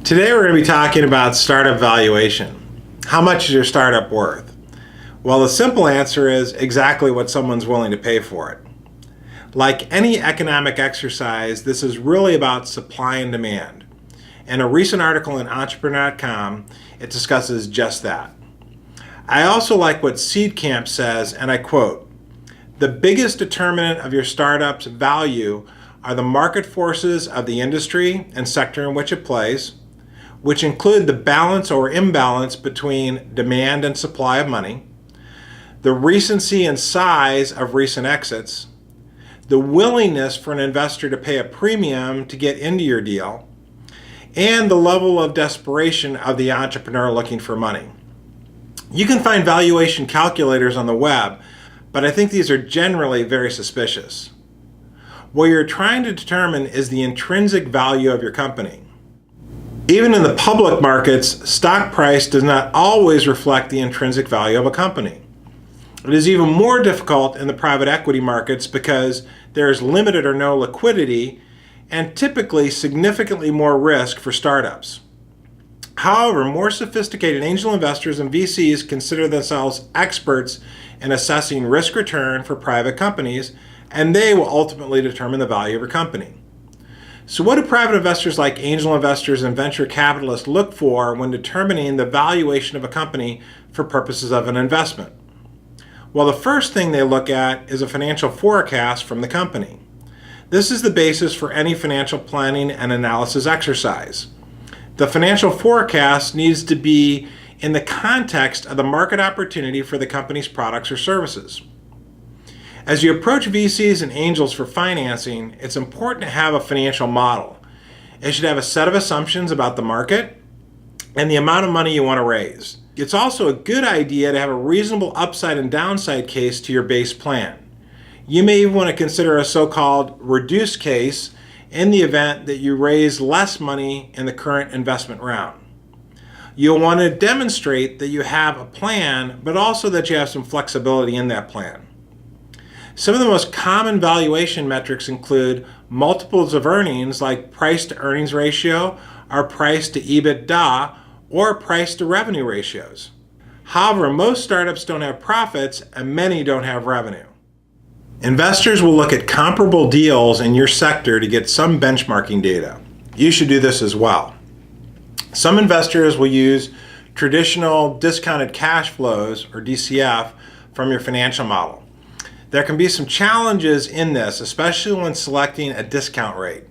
Today we're going to be talking about startup valuation. How much is your startup worth? Well, the simple answer is exactly what someone's willing to pay for it. Like any economic exercise, this is really about supply and demand. In a recent article in Entrepreneur.com, it discusses just that. I also like what Seed Camp says, and I quote, "The biggest determinant of your startup's value are the market forces of the industry and sector in which it plays, which include the balance or imbalance between demand and supply of money, the recency and size of recent exits, the willingness for an investor to pay a premium to get into your deal, and the level of desperation of the entrepreneur looking for money." You can find valuation calculators on the web, but I think these are generally very suspicious. What you're trying to determine is the intrinsic value of your company. Even in the public markets, stock price does not always reflect the intrinsic value of a company. It is even more difficult in the private equity markets because there is limited or no liquidity and typically significantly more risk for startups. However, more sophisticated angel investors and VCs consider themselves experts in assessing risk return for private companies, and they will ultimately determine the value of your company. So what do private investors like angel investors and venture capitalists look for when determining the valuation of a company for purposes of an investment? Well, the first thing they look at is a financial forecast from the company. This is the basis for any financial planning and analysis exercise. The financial forecast needs to be in the context of the market opportunity for the company's products or services. As you approach VCs and angels for financing, it's important to have a financial model. It should have a set of assumptions about the market and the amount of money you want to raise. It's also a good idea to have a reasonable upside and downside case to your base plan. You may even want to consider a so-called reduced case in the event that you raise less money in the current investment round. You'll want to demonstrate that you have a plan, but also that you have some flexibility in that plan. Some of the most common valuation metrics include multiples of earnings like price to earnings ratio, or price to EBITDA, or price to revenue ratios. However, most startups don't have profits and many don't have revenue. Investors will look at comparable deals in your sector to get some benchmarking data. You should do this as well. Some investors will use traditional discounted cash flows, or DCF, from your financial model. There can be some challenges in this, especially when selecting a discount rate.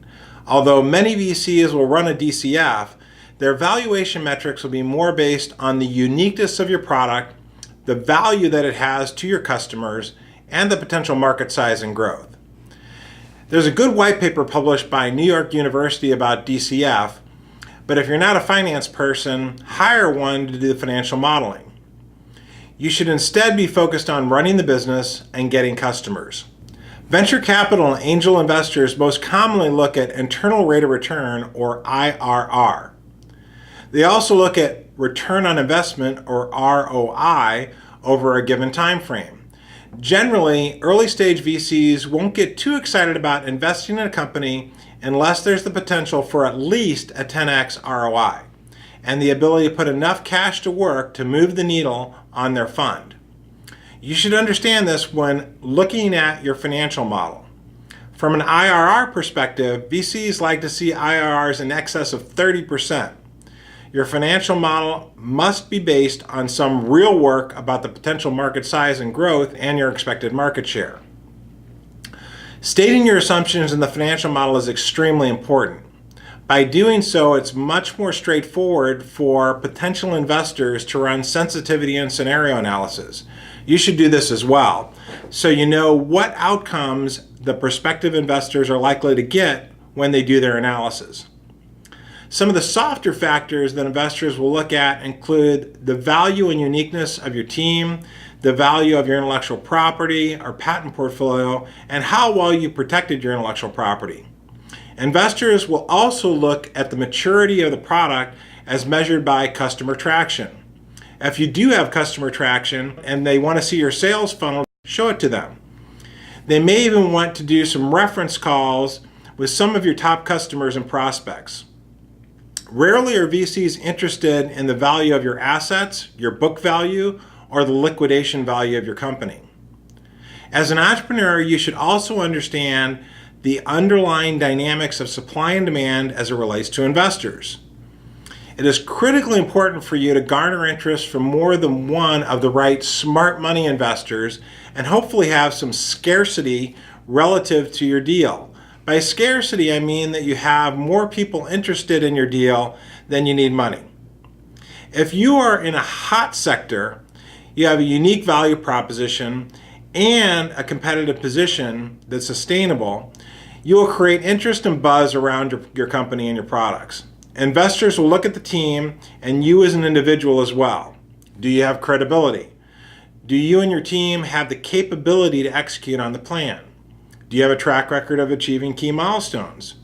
Although many VCs will run a DCF, their valuation metrics will be more based on the uniqueness of your product, the value that it has to your customers, and the potential market size and growth. There's a good white paper published by New York University about DCF, but if you're not a finance person, hire one to do the financial modeling. You should instead be focused on running the business and getting customers. Venture capital and angel investors most commonly look at internal rate of return, or IRR. They also look at return on investment, or ROI, over a given time frame. Generally, early stage VCs won't get too excited about investing in a company unless there's the potential for at least a 10x ROI and the ability to put enough cash to work to move the needle on their fund. You should understand this when looking at your financial model. From an IRR perspective, VCs like to see IRRs in excess of 30%. Your financial model must be based on some real work about the potential market size and growth and your expected market share. Stating your assumptions in the financial model is extremely important. By doing so, it's much more straightforward for potential investors to run sensitivity and scenario analysis. You should do this as well, so you know what outcomes the prospective investors are likely to get when they do their analysis. Some of the softer factors that investors will look at include the value and uniqueness of your team, the value of your intellectual property or patent portfolio, and how well you protected your intellectual property. Investors will also look at the maturity of the product as measured by customer traction. If you do have customer traction and they want to see your sales funnel, show it to them. They may even want to do some reference calls with some of your top customers and prospects. Rarely are VCs interested in the value of your assets, your book value, or the liquidation value of your company. As an entrepreneur, you should also understand the underlying dynamics of supply and demand as it relates to investors. It is critically important for you to garner interest from more than one of the right smart money investors and hopefully have some scarcity relative to your deal. By scarcity, I mean that you have more people interested in your deal than you need money. If you are in a hot sector, you have a unique value proposition and a competitive position that's sustainable, you will create interest and buzz around your company and your products. Investors will look at the team and you as an individual as well. Do you have credibility? Do you and your team have the capability to execute on the plan? Do you have a track record of achieving key milestones?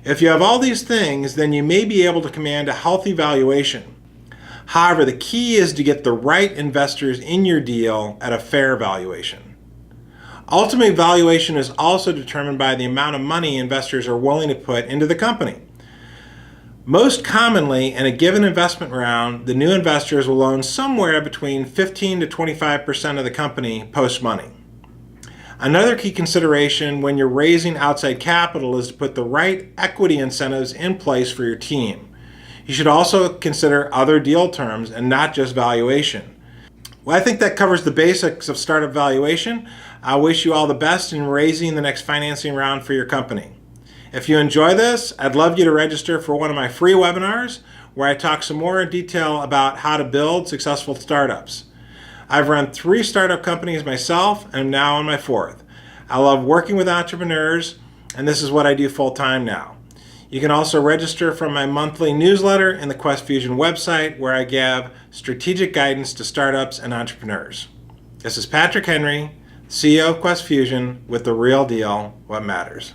If you have all these things, then you may be able to command a healthy valuation. However, the key is to get the right investors in your deal at a fair valuation. Ultimate valuation is also determined by the amount of money investors are willing to put into the company. Most commonly, in a given investment round, the new investors will own somewhere between 15 to 25% of the company post-money. Another key consideration when you're raising outside capital is to put the right equity incentives in place for your team. You should also consider other deal terms and not just valuation. Well, I think that covers the basics of startup valuation. I wish you all the best in raising the next financing round for your company. If you enjoy this, I'd love you to register for one of my free webinars where I talk some more in detail about how to build successful startups. I've run 3 startup companies myself and I'm now on my 4th. I love working with entrepreneurs and this is what I do full time now. You can also register from my monthly newsletter in the Quest Fusion website where I give strategic guidance to startups and entrepreneurs. This is Patrick Henry, CEO of Quest Fusion with The Real Deal, What Matters.